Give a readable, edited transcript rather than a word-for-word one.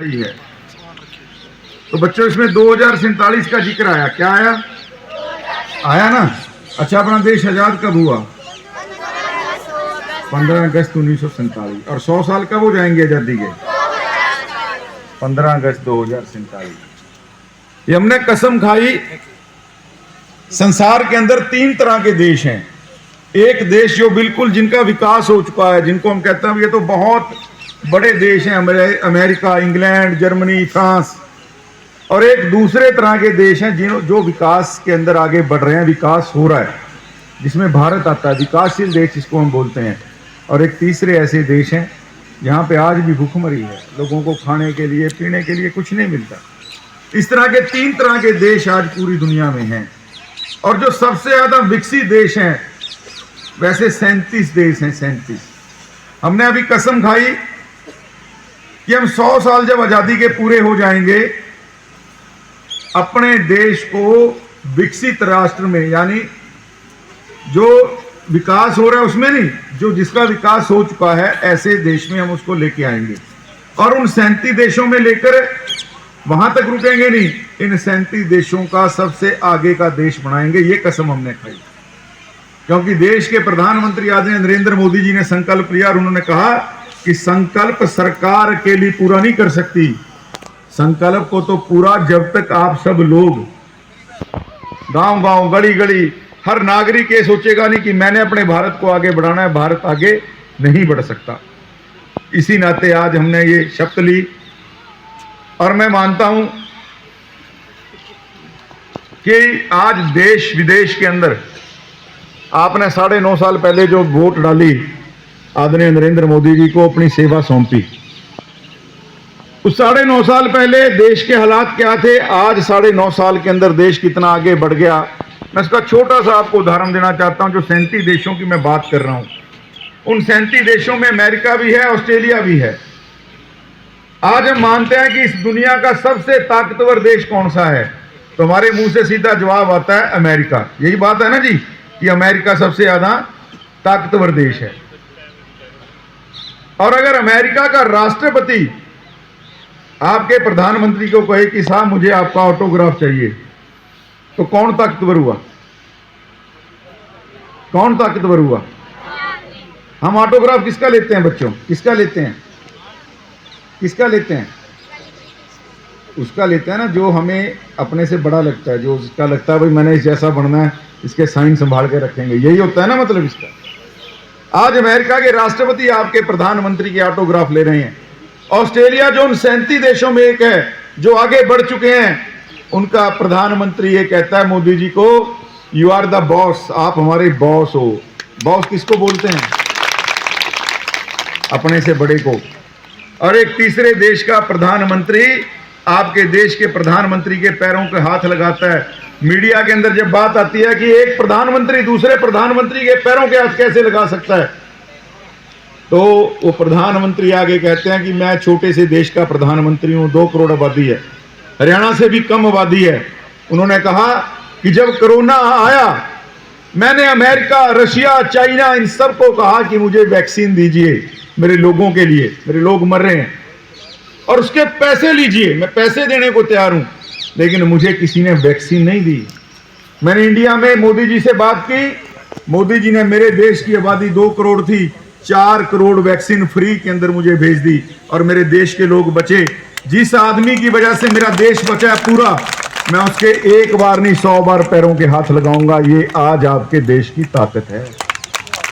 सही है। तो बच्चों इसमें 2047 का जिक्र आया, क्या आया? आया ना। अच्छा, अपना देश आजाद कब हुआ? 15 अगस्त 1947। और 100 साल कब हो जाएंगे आजादी के? 15 अगस्त 2047। ये हमने कसम खाई। संसार के अंदर 3 तरह के देश हैं। एक देश जो बिल्कुल जिनका विकास हो चुका है, जिनको हम कहते हैं ये तो बहुत बड़े देश हैं, अमेरिका, इंग्लैंड, जर्मनी, फ्रांस। और एक दूसरे तरह के देश हैं जो विकास के अंदर आगे बढ़ रहे हैं, विकास हो रहा है, जिसमें भारत आता है, विकासशील देश जिसको हम बोलते हैं। और एक तीसरे ऐसे देश हैं जहाँ पे आज भी भूखमरी है, लोगों को खाने के लिए पीने के लिए कुछ नहीं मिलता। इस तरह के 3 तरह के देश आज पूरी दुनिया में हैं। और जो सबसे ज्यादा विकसित देश हैं वैसे 37 देश हैं। 37। हमने अभी कसम खाई कि हम 100 साल जब आजादी के पूरे हो जाएंगे, अपने देश को विकसित राष्ट्र में, यानी जो विकास हो रहा है उसमें नहीं, जो जिसका विकास हो चुका है ऐसे देश में हम उसको लेके आएंगे। और उन 37 देशों में लेकर वहां तक रुकेंगे नहीं, इन 37 देशों का सबसे आगे का देश बनाएंगे। ये कसम हमने खाई, क्योंकि देश के प्रधानमंत्री आदरणीय नरेंद्र मोदी जी ने संकल्प लिया और उन्होंने कहा कि संकल्प सरकार के लिए पूरा नहीं कर सकती, संकल्प को तो पूरा जब तक आप सब लोग गांव गांव, गली गली, हर नागरिक ये सोचेगा नहीं कि मैंने अपने भारत को आगे बढ़ाना है, भारत आगे नहीं बढ़ सकता। इसी नाते आज हमने ये शपथ ली। और मैं मानता हूं कि आज देश विदेश के अंदर आपने 9.5 साल पहले जो वोट डाली, आदरणीय नरेंद्र मोदी जी को अपनी सेवा सौंपी, उस 9.5 साल पहले देश के हालात क्या थे, आज 9.5 साल के अंदर देश कितना आगे बढ़ गया। मैं इसका छोटा सा आपको उदाहरण देना चाहता हूं। जो 37 देशों की मैं बात कर रहा हूं, उन 37 देशों में अमेरिका भी है, ऑस्ट्रेलिया भी है। आज हम मानते हैं कि इस दुनिया का सबसे ताकतवर देश कौन सा है, तो हमारे मुंह से सीधा जवाब आता है अमेरिका। यही बात है ना जी, कि अमेरिका सबसे ज्यादा ताकतवर देश है। और अगर अमेरिका का राष्ट्रपति आपके प्रधानमंत्री को कहे कि साहब मुझे आपका ऑटोग्राफ चाहिए, तो कौन ताकतवर हुआ? कौन ताकतवर हुआ? हम ऑटोग्राफ किसका लेते हैं बच्चों? किसका लेते हैं? किसका लेते हैं? उसका लेते हैं ना जो हमें अपने से बड़ा लगता है, जो उसका लगता है भाई मैंने इस जैसा बनना है, इसके साइन संभाल के रखेंगे। यही होता है ना मतलब इसका। आज अमेरिका के राष्ट्रपति आपके प्रधानमंत्री के ऑटोग्राफ ले रहे हैं। ऑस्ट्रेलिया जो उन 37 देशों में एक है जो आगे बढ़ चुके हैं, उनका प्रधानमंत्री ये कहता है मोदी जी को, यू आर द बॉस, आप हमारे बॉस हो। बॉस किसको बोलते हैं? अपने से बड़े को। और एक तीसरे देश का प्रधानमंत्री आपके देश के प्रधानमंत्री के पैरों पे हाथ लगाता है। मीडिया के अंदर जब बात आती है कि एक प्रधानमंत्री दूसरे प्रधानमंत्री के पैरों के हाथ कैसे लगा सकता है, तो वो प्रधानमंत्री आगे कहते हैं कि मैं छोटे से देश का प्रधानमंत्री हूं, 2 करोड़ आबादी है, हरियाणा से भी कम आबादी है। उन्होंने कहा कि जब कोरोना आया, मैंने अमेरिका, रशिया, चाइना, इन सबको कहा कि मुझे वैक्सीन दीजिए मेरे लोगों के लिए, मेरे लोग मर रहे हैं, और उसके पैसे लीजिए, मैं पैसे देने को तैयार हूं, लेकिन मुझे किसी ने वैक्सीन नहीं दी। मैंने इंडिया में मोदी जी से बात की, मोदी जी ने मेरे देश की आबादी 2 करोड़ थी, 4 करोड़ वैक्सीन फ्री के अंदर मुझे भेज दी, और मेरे देश के लोग बचे। जिस आदमी की वजह से मेरा देश बचा पूरा, मैं उसके 1 बार नहीं 100 बार पैरों के हाथ लगाऊंगा। ये आज आपके देश की ताकत है।